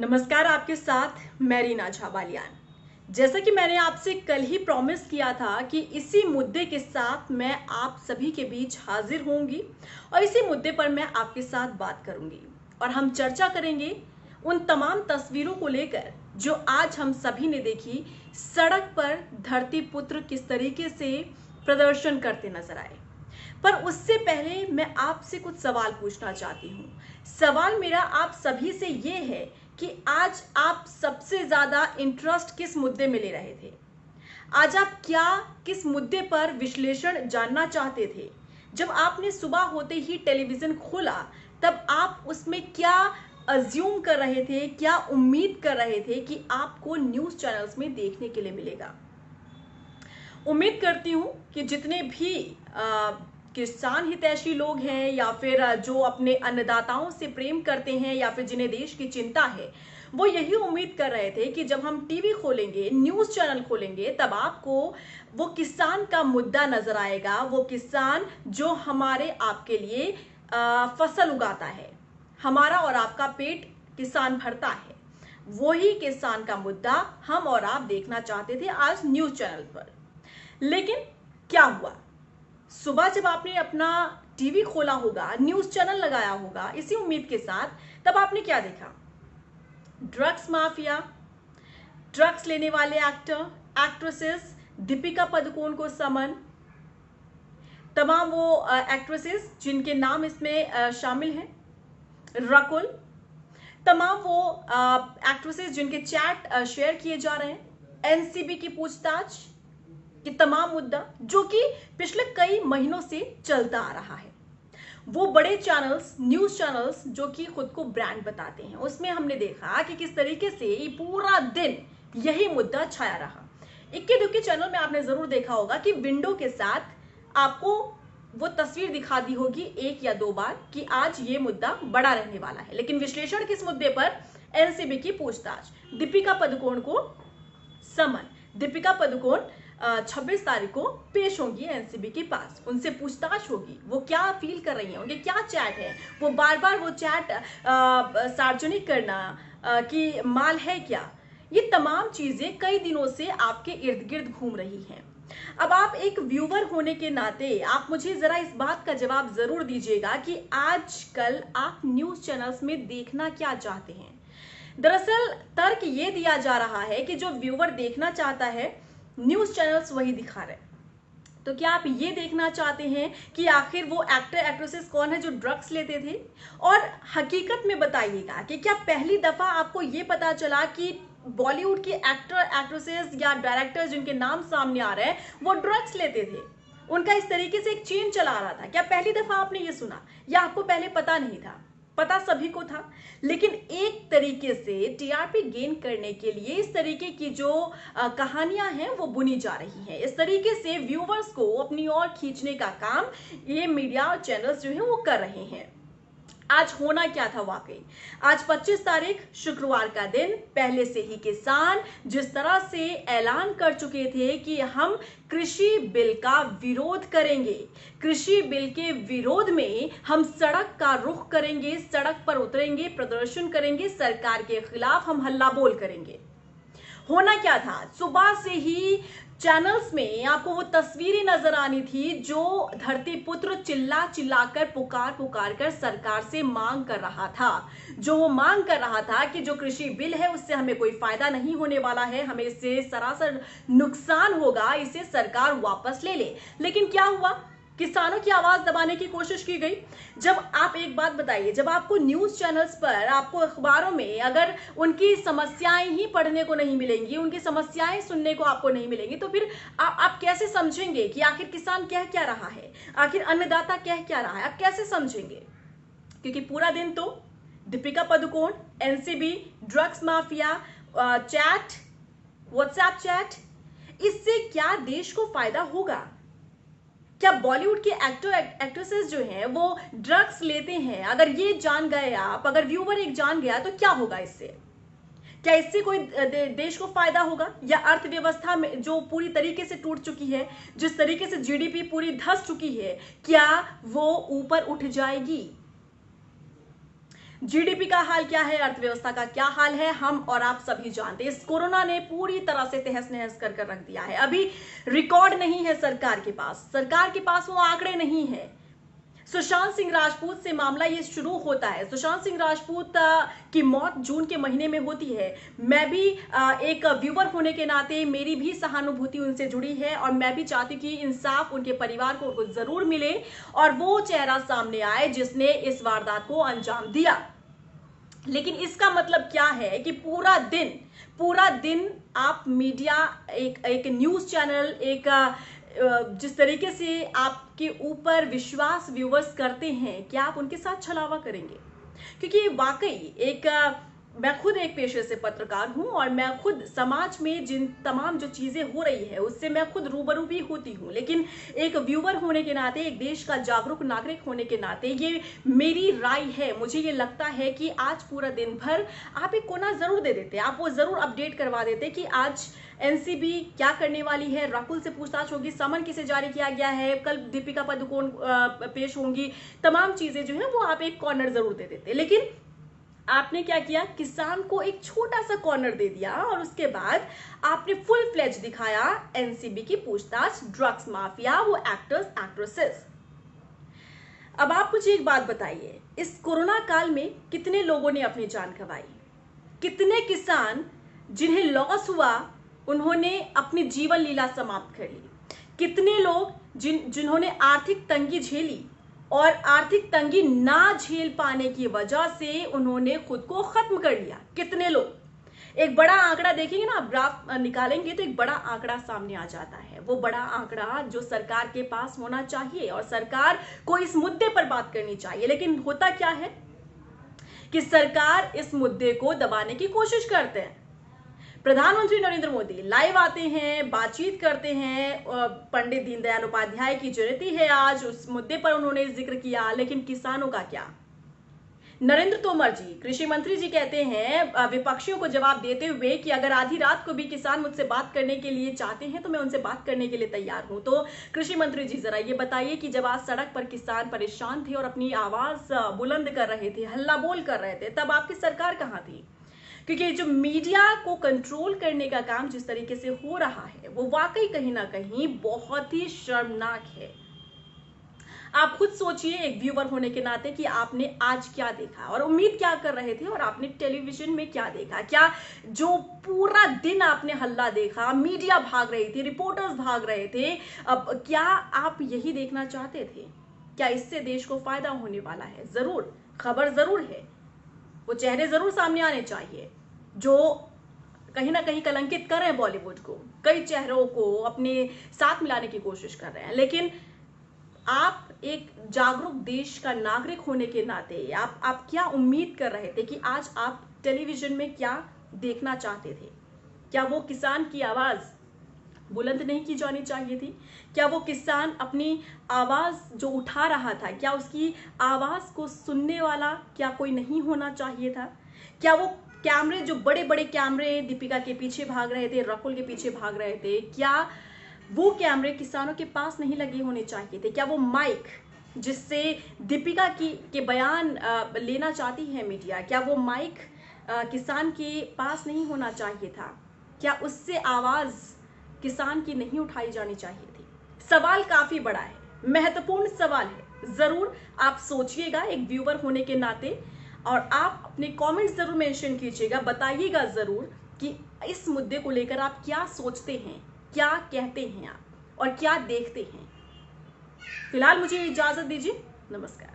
नमस्कार, आपके साथ मैं रीना झाबालियान। जैसा कि मैंने आपसे कल ही प्रॉमिस किया था कि इसी मुद्दे के साथ मैं आप सभी के बीच हाजिर होंगी और इसी मुद्दे पर मैं आपके साथ बात करूंगी और हम चर्चा करेंगे उन तमाम तस्वीरों को लेकर जो आज हम सभी ने देखी। सड़क पर धरती पुत्र किस तरीके से प्रदर्शन करते नजर आए, पर उससे पहले मैं आपसे कुछ सवाल पूछना चाहती हूँ। सवाल मेरा आप सभी से ये है कि आज आप सबसे ज्यादा इंटरेस्ट किस मुद्दे में ले रहे थे? आज आप किस मुद्दे पर विश्लेषण जानना चाहते थे? जब आपने सुबह होते ही टेलीविजन खोला तब आप उसमें क्या अज्यूम कर रहे थे, क्या उम्मीद कर रहे थे कि आपको न्यूज चैनल्स में देखने के लिए मिलेगा? उम्मीद करती हूं कि जितने भी किसान हितैषी लोग हैं या फिर जो अपने अन्नदाताओं से प्रेम करते हैं या फिर जिन्हें देश की चिंता है, वो यही उम्मीद कर रहे थे कि जब हम टीवी खोलेंगे, न्यूज चैनल खोलेंगे, तब आपको वो किसान का मुद्दा नजर आएगा। वो किसान जो हमारे आपके लिए फसल उगाता है, हमारा और आपका पेट किसान भरता है, वही किसान का मुद्दा हम और आप देखना चाहते थे आज न्यूज चैनल पर। लेकिन क्या हुआ? सुबह जब आपने अपना टीवी खोला होगा, न्यूज चैनल लगाया होगा इसी उम्मीद के साथ, तब आपने क्या देखा? ड्रग्स माफिया, ड्रग्स लेने वाले एक्टर एक्ट्रेसेस, दीपिका पादुकोण को समन, तमाम वो एक्ट्रेसेस जिनके नाम इसमें शामिल हैं, रकुल, तमाम वो एक्ट्रेसेस जिनके चैट शेयर किए जा रहे हैं, एनसीबी की पूछताछ, कि तमाम मुद्दा जो कि पिछले कई महीनों से चलता आ रहा है। वो बड़े चैनल्स, न्यूज चैनल्स जो कि खुद को ब्रांड बताते हैं, उसमें हमने देखा कि किस तरीके से ये पूरा दिन यही मुद्दा छाया रहा। इक्के दुक्के चैनल में आपने जरूर देखा होगा कि विंडो के साथ आपको वो तस्वीर दिखा दी होगी एक या दो बार कि आज ये मुद्दा बड़ा रहने वाला है। लेकिन विश्लेषण किस मुद्दे पर? एनसीबी की पूछताछ, दीपिका पादुकोण को समन। दीपिका पादुकोण 26 तारीख को पेश होंगी एनसीबी के पास, उनसे पूछताछ होगी वो क्या फील कर रही हैं, उनके क्या चैट है, वो बार बार वो चैट सार्वजनिक करना कि माल है क्या, ये तमाम चीजें कई दिनों से आपके इर्द गिर्द घूम रही हैं। अब आप एक व्यूवर होने के नाते आप मुझे जरा इस बात का जवाब जरूर दीजिएगा कि आजकल आप न्यूज चैनल्स में देखना क्या चाहते हैं? दरअसल तर्क ये दिया जा रहा है कि जो व्यूवर देखना चाहता है न्यूज चैनल्स वही दिखा रहे। तो क्या आप ये देखना चाहते हैं कि आखिर वो एक्टर एक्ट्रेसेस कौन है जो ड्रग्स लेते थे? और हकीकत में बताइएगा कि क्या पहली दफा आपको ये पता चला कि बॉलीवुड के एक्टर एक्ट्रेसेस या डायरेक्टर जिनके नाम सामने आ रहे हैं वो ड्रग्स लेते थे? उनका इस तरीके से एक चेन चला आ रहा था। क्या पहली दफा आपने ये सुना या आपको पहले पता नहीं था? पता सभी को था, लेकिन एक तरीके से टीआरपी गेन करने के लिए इस तरीके की जो कहानियां हैं वो बुनी जा रही हैं। इस तरीके से व्यूवर्स को अपनी ओर खींचने का काम ये मीडिया चैनल्स जो है वो कर रहे हैं। आज होना क्या था वाकई? आज 25 तारीख शुक्रवार का दिन, पहले से ही किसान जिस तरह से ऐलान कर चुके थे कि हम कृषि बिल का विरोध करेंगे, कृषि बिल के विरोध में हम सड़क का रुख करेंगे, सड़क पर उतरेंगे, प्रदर्शन करेंगे, सरकार के खिलाफ हम हल्ला बोल करेंगे। होना क्या था? सुबह से ही चैनल्स में आपको वो तस्वीरें नजर आनी थी जो धरती पुत्र चिल्ला चिल्लाकर पुकार कर सरकार से मांग कर रहा था। जो वो मांग कर रहा था कि जो कृषि बिल है उससे हमें कोई फायदा नहीं होने वाला है, हमें इससे सरासर नुकसान होगा, इसे सरकार वापस ले ले। लेकिन क्या हुआ? किसानों की आवाज दबाने की कोशिश की गई। जब आप एक बात बताइए, जब आपको न्यूज चैनल्स पर, आपको अखबारों में अगर उनकी समस्याएं ही पढ़ने को नहीं मिलेंगी, उनकी समस्याएं सुनने को आपको नहीं मिलेंगी, तो फिर आप कैसे समझेंगे कि आखिर किसान कह क्या रहा है, आखिर अन्नदाता कह क्या रहा है? आप कैसे समझेंगे? क्योंकि पूरा दिन तो Deepika Padukone, NCB, drugs mafia, chat, WhatsApp chat, इससे क्या देश को फायदा होगा? क्या बॉलीवुड के एक्टर एक्ट्रेसेस जो हैं वो ड्रग्स लेते हैं? अगर ये जान गए आप, अगर व्यूवर एक जान गया, तो क्या होगा इससे? क्या इससे कोई देश को फायदा होगा? या अर्थव्यवस्था में जो पूरी तरीके से टूट चुकी है, जिस तरीके से जीडीपी पूरी धंस चुकी है, क्या वो ऊपर उठ जाएगी? जीडीपी का हाल क्या है, अर्थव्यवस्था का क्या हाल है, हम और आप सभी जानते हैं। इस कोरोना ने पूरी तरह से तहस नहस कर रख दिया है। अभी रिकॉर्ड नहीं है सरकार के पास वो आंकड़े नहीं है। सुशांत सिंह राजपूत से मामला ये शुरू होता है। सुशांत सिंह राजपूत की मौत जून के महीने में होती है। मैं भी एक व्यूअर होने के नाते मेरी भी सहानुभूति उनसे जुड़ी है और मैं भी चाहती हूँ कि इंसाफ उनके परिवार को जरूर मिले और वो चेहरा सामने आए जिसने इस वारदात को अंजाम दिया। लेकिन इसका मतलब क्या है कि पूरा दिन आप मीडिया, एक न्यूज चैनल, एक जिस तरीके से आपके ऊपर विश्वास व्यूवर्स करते हैं, क्या आप उनके साथ छलावा करेंगे? क्योंकि वाकई मैं खुद एक पेशे से पत्रकार हूं और मैं खुद समाज में जिन तमाम जो चीजें हो रही है उससे मैं खुद रूबरू भी होती हूं। लेकिन एक व्यूअर होने के नाते, एक देश का जागरूक नागरिक होने के नाते ये मेरी राय है। मुझे ये लगता है कि आज पूरा दिन भर आप एक कोना जरूर दे देते, आप वो जरूर अपडेट करवा देते कि आज एनसीबी क्या करने वाली है, राहुल से पूछताछ होगी, समन किसे जारी किया गया है, कल दीपिका पादुकोण पेश होंगी, तमाम चीजें जो है वो आप एक कॉर्नर जरूर दे देते। लेकिन आपने क्या किया, किसान को एक छोटा सा कॉर्नर दे दिया और उसके बाद आपने फुल फ्लेज दिखाया एनसीबी की पूछताछ, ड्रग्स माफिया, वो एक्टर्स एक्ट्रेसेस। अब आप मुझे एक बात बताइए, इस कोरोना काल में कितने लोगों ने अपनी जान गंवाई? कितने किसान जिन्हें लॉस हुआ उन्होंने अपनी जीवन लीला समाप्त कर ली? कितने लोग जिन्होंने आर्थिक तंगी झेली और आर्थिक तंगी ना झेल पाने की वजह से उन्होंने खुद को खत्म कर लिया? कितने लोग? एक बड़ा आंकड़ा देखेंगे ना, आप ग्राफ निकालेंगे तो एक बड़ा आंकड़ा सामने आ जाता है। वो बड़ा आंकड़ा जो सरकार के पास होना चाहिए और सरकार को इस मुद्दे पर बात करनी चाहिए। लेकिन होता क्या है कि सरकार इस मुद्दे को दबाने की कोशिश करते हैं। प्रधानमंत्री नरेंद्र मोदी लाइव आते हैं, बातचीत करते हैं, पंडित दीनदयाल उपाध्याय की जयंती है आज, उस मुद्दे पर उन्होंने जिक्र किया। लेकिन किसानों का क्या? नरेंद्र तोमर जी, कृषि मंत्री जी, कहते हैं विपक्षियों को जवाब देते हुए कि अगर आधी रात को भी किसान मुझसे बात करने के लिए चाहते हैं तो मैं उनसे बात करने के लिए तैयार हूं। तो कृषि मंत्री जी, जरा ये बताइए कि जब आज सड़क पर किसान परेशान थे और अपनी आवाज बुलंद कर रहे थे, हल्ला बोल कर रहे थे, तब आपकी सरकार कहां थी? क्योंकि जो मीडिया को कंट्रोल करने का काम जिस तरीके से हो रहा है वो वाकई कहीं ना कहीं बहुत ही शर्मनाक है। आप खुद सोचिए एक व्यूअर होने के नाते कि आपने आज क्या देखा और उम्मीद क्या कर रहे थे और आपने टेलीविजन में क्या देखा। क्या जो पूरा दिन आपने हल्ला देखा, मीडिया भाग रही थी, रिपोर्टर्स भाग रहे थे, अब क्या आप यही देखना चाहते थे? क्या इससे देश को फायदा होने वाला है? जरूर, खबर जरूर है, वो चेहरे जरूर सामने आने चाहिए जो कहीं ना कहीं कलंकित कर रहे हैं बॉलीवुड को, कई चेहरों को अपने साथ मिलाने की कोशिश कर रहे हैं। लेकिन आप एक जागरूक देश का नागरिक होने के नाते आप क्या उम्मीद कर रहे थे कि आज आप टेलीविजन में क्या देखना चाहते थे? क्या वो किसान की आवाज बुलंद नहीं की जानी चाहिए थी? क्या वो किसान अपनी आवाज जो उठा रहा था, क्या उसकी आवाज को सुनने वाला क्या कोई नहीं होना चाहिए था? क्या वो कैमरे, जो बड़े बड़े कैमरे दीपिका के पीछे भाग रहे थे, राहुल के पीछे भाग रहे थे, क्या वो कैमरे किसानों के पास नहीं लगे होने चाहिए थे? क्या वो माइक जिससे दीपिका के बयान लेना चाहती है मीडिया, क्या वो माइक किसान के पास नहीं होना चाहिए था? क्या उससे आवाज किसान की नहीं उठाई जानी चाहिए थी? सवाल काफी बड़ा है, महत्वपूर्ण सवाल है। जरूर आप सोचिएगा एक व्यूअर होने के नाते और आप अपने कमेंट्स जरूर मेंशन कीजिएगा, बताइएगा जरूर कि इस मुद्दे को लेकर आप क्या सोचते हैं, क्या कहते हैं आप और क्या देखते हैं। फिलहाल मुझे इजाजत दीजिए, नमस्कार।